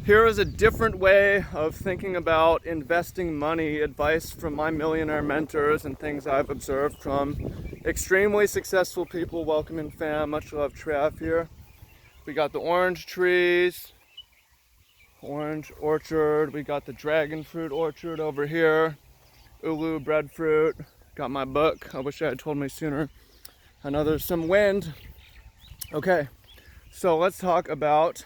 Here is a different way of thinking about investing money, advice from my millionaire mentors and things I've observed from extremely successful people. Welcome in, fam. Much love, Trav here. We got the orange trees, orange orchard. We got the dragon fruit orchard over here. Ulu breadfruit. Got my book. I wish I had told me sooner. I know there's some wind. Okay, so let's talk about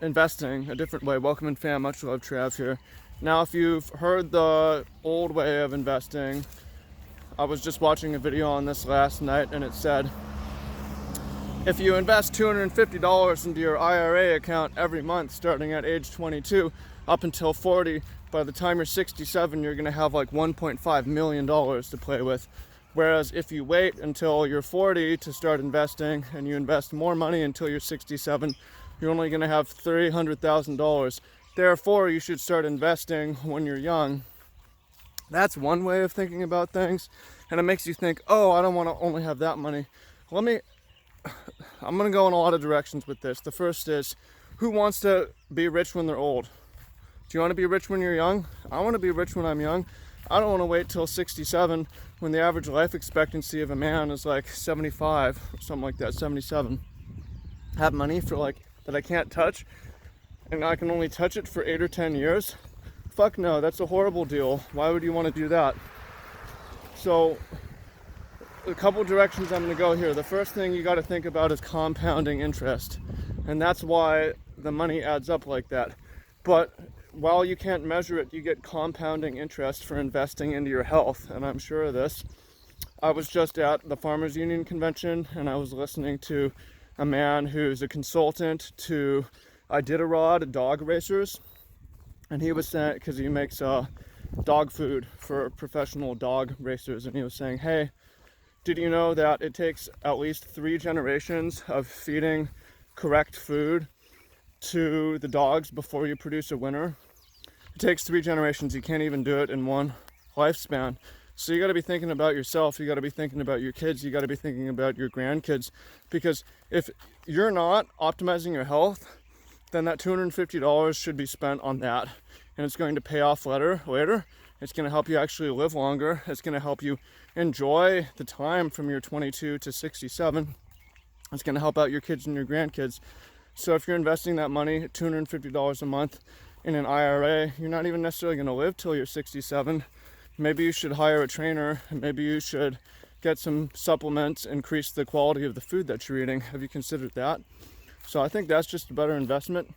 investing a different way. Welcome in, fam. Much love, Trav here. Now, if you've heard the old way of investing, I was just watching a video on this last night, and it said if you invest $250 into your IRA account every month starting at age 22 up until 40, by the time you're 67, you're going to have like $1.5 million to play with. Whereas if you wait until you're 40 to start investing and you invest more money until you're 67, you're only going to have $300,000. Therefore, you should start investing when you're young. That's one way of thinking about things. And it makes you think, oh, I don't want to only have that money. I'm going to go in a lot of directions with this. The first is, who wants to be rich when they're old? Do you want to be rich when you're young? I want to be rich when I'm young. I don't want to wait till 67 when the average life expectancy of a man is like 75 or something like that, 77. Have money for like that I can't touch and I can only touch it for 8 or 10 years. Fuck no, that's a horrible deal. Why would you want to do that? So a couple directions I'm going to go here. The first thing you got to think about is compounding interest, and that's why the money adds up like that. But while you can't measure it, you get compounding interest for investing into your health, and I'm sure of this. I was just at the Farmers Union convention, and I was listening to a man who's a consultant to Iditarod dog racers, and he was saying, because he makes dog food for professional dog racers, and he was saying, hey, did you know that it takes at least 3 generations of feeding correct food to the dogs before you produce a winner? It takes 3 generations. You can't even do it in one lifespan. So you got to be thinking about yourself. You got to be thinking about your kids. You got to be thinking about your grandkids. Because if you're not optimizing your health, then that $250 should be spent on that. And it's going to pay off later. It's going to help you actually live longer. It's going to help you enjoy the time from your 22 to 67. It's going to help out your kids and your grandkids. So if you're investing that money, $250 a month in an IRA, you're not even necessarily going to live till you're 67. Maybe you should hire a trainer, and maybe you should get some supplements, increase the quality of the food that you're eating. Have you considered that? So I think that's just a better investment,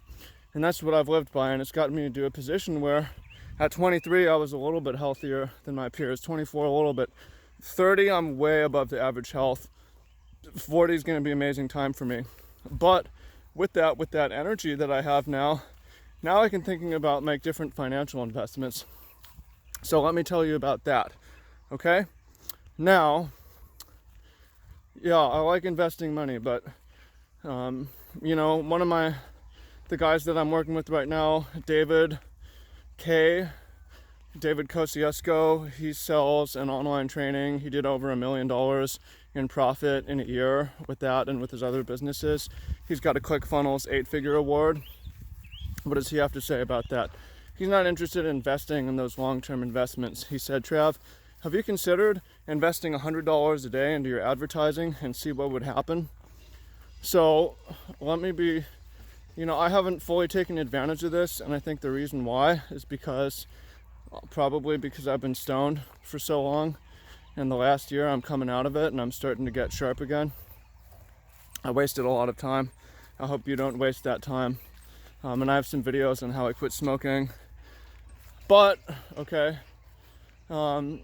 and that's what I've lived by, and it's gotten me to a position where at 23 I was a little bit healthier than my peers, 24 a little bit, 30 I'm way above the average health, 40 is going to be an amazing time for me. But with that energy that I have now I can thinking about make different financial investments. So let me tell you about that. Okay? Now, yeah, I like investing money, but one of the guys that I'm working with right now, David Kosciuszko, he sells an online training. He did over $1 million in profit in a year with that and with his other businesses. He's got a ClickFunnels 8-figure award. What does he have to say about that? He's not interested in investing in those long-term investments. He said, Trav, have you considered investing $100 a day into your advertising and see what would happen? So let me be, I haven't fully taken advantage of this, and I think the reason why is probably because I've been stoned for so long. And the last year I'm coming out of it and I'm starting to get sharp again. I wasted a lot of time. I hope you don't waste that time. And I have some videos on how I quit smoking. But, okay. So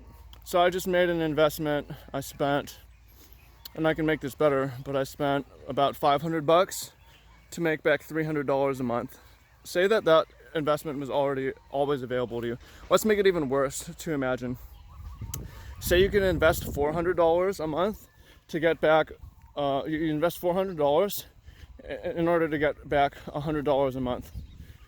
I just made an investment. I spent, and I can make this better, but I spent about $500 to make back $300 a month. Say that investment was always available to you. Let's make it even worse to imagine. Say you can invest $400 a month to get back, you invest $400 in order to get back $100 a month.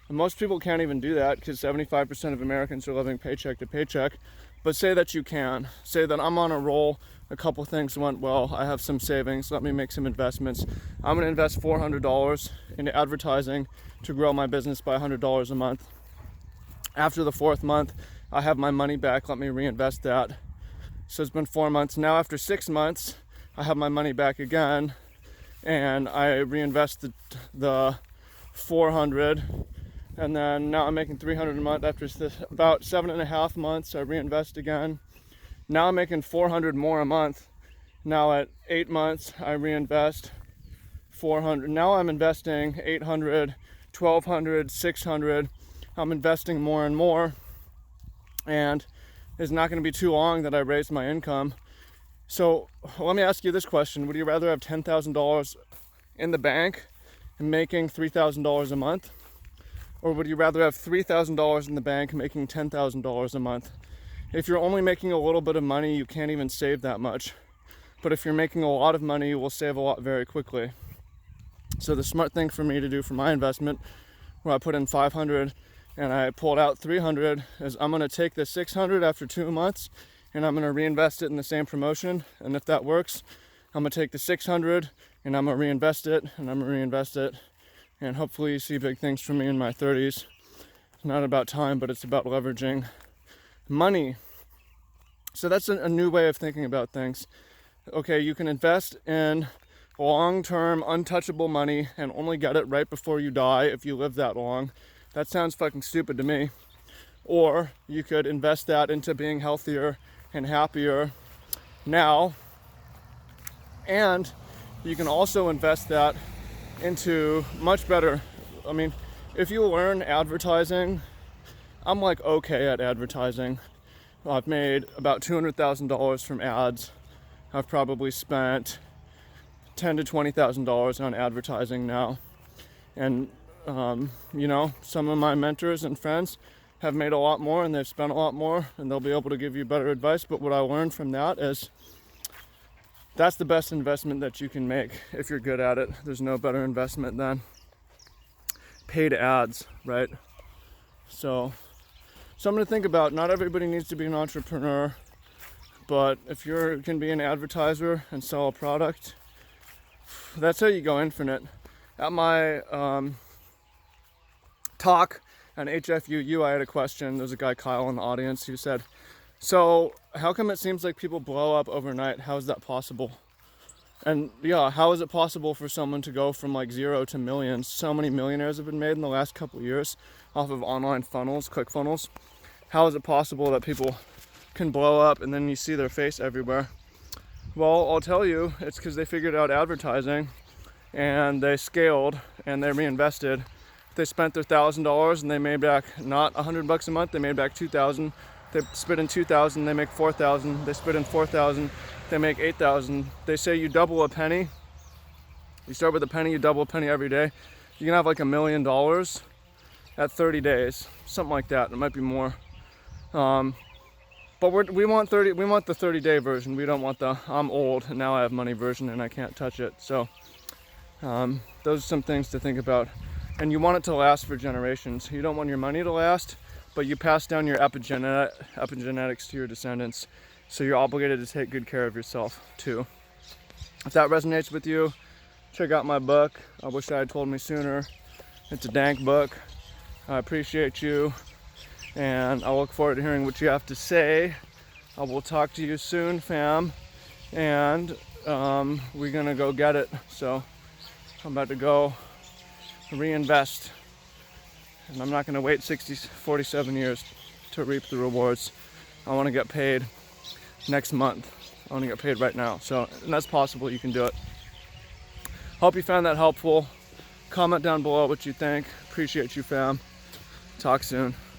And most people can't even do that because 75% of Americans are living paycheck to paycheck. But say that you can. Say that I'm on a roll, a couple things went well, I have some savings, let me make some investments. I'm gonna invest $400 into advertising to grow my business by $100 a month. After the 4th month, I have my money back, let me reinvest that. So it's been 4 months. Now after 6 months, I have my money back again, and I reinvested the 400, and then now I'm making 300 a month. After about 7.5 months, I reinvest again. Now I'm making 400 more a month. Now at 8 months, I reinvest 400. Now I'm investing 800, 1200, 600. I'm investing more and more, and it's not going to be too long that I raise my income. So let me ask you this question. Would you rather have $10,000 in the bank and making $3,000 a month? Or would you rather have $3,000 in the bank making $10,000 a month? If you're only making a little bit of money, you can't even save that much. But if you're making a lot of money, you will save a lot very quickly. So the smart thing for me to do for my investment, where I put in 500 and I pulled out 300, is I'm going to take the 600 after 2 months and I'm going to reinvest it in the same promotion. And if that works, I'm going to take the 600 and I'm going to reinvest it, and I'm going to reinvest it. And hopefully you see big things from me in my 30s. It's not about time, but it's about leveraging money. So that's a new way of thinking about things. Okay, you can invest in long-term, untouchable money and only get it right before you die if you live that long. That sounds fucking stupid to me. Or you could invest that into being healthier and happier now. And you can also invest that into much better. I mean, if you learn advertising, I'm like okay at advertising. I've made about $200,000 from ads. I've probably spent $10,000 to $20,000 on advertising now. And some of my mentors and friends have made a lot more and they've spent a lot more, and they'll be able to give you better advice. But what I learned from that is that's the best investment that you can make if you're good at it. There's no better investment than paid ads, right? So something to think about. Not everybody needs to be an entrepreneur, but if you can be an advertiser and sell a product, that's how you go infinite. At my talk on HFUU, I had a question. There's a guy, Kyle, in the audience, who said, so how come it seems like people blow up overnight? How is that possible? And yeah, how is it possible for someone to go from like 0 to millions? So many millionaires have been made in the last couple of years off of online funnels, click funnels. How is it possible that people can blow up and then you see their face everywhere? Well, I'll tell you, it's because they figured out advertising and they scaled and they reinvested. They spent their $1,000 and they made back not $100 a month, they made back $2,000. They spit in $2,000, they make $4,000. They spit in $4,000, they make $8,000. They say you double a penny. You start with a penny, you double a penny every day. You can have like $1 million at 30 days, something like that. It might be more. But we want the 30-day version. We don't want the I'm old and now I have money version and I can't touch it. So those are some things to think about. And you want it to last for generations. You don't want your money to last, but you pass down your epigenetics to your descendants. So you're obligated to take good care of yourself too. If that resonates with you, check out my book. I wish I had told me sooner. It's a dank book. I appreciate you, and I look forward to hearing what you have to say. I will talk to you soon, fam. And we're gonna go get it. So I'm about to go reinvest. And I'm not gonna wait 47 years to reap the rewards. I wanna get paid next month. I wanna get paid right now. So, and that's possible, you can do it. Hope you found that helpful. Comment down below what you think. Appreciate you, fam. Talk soon.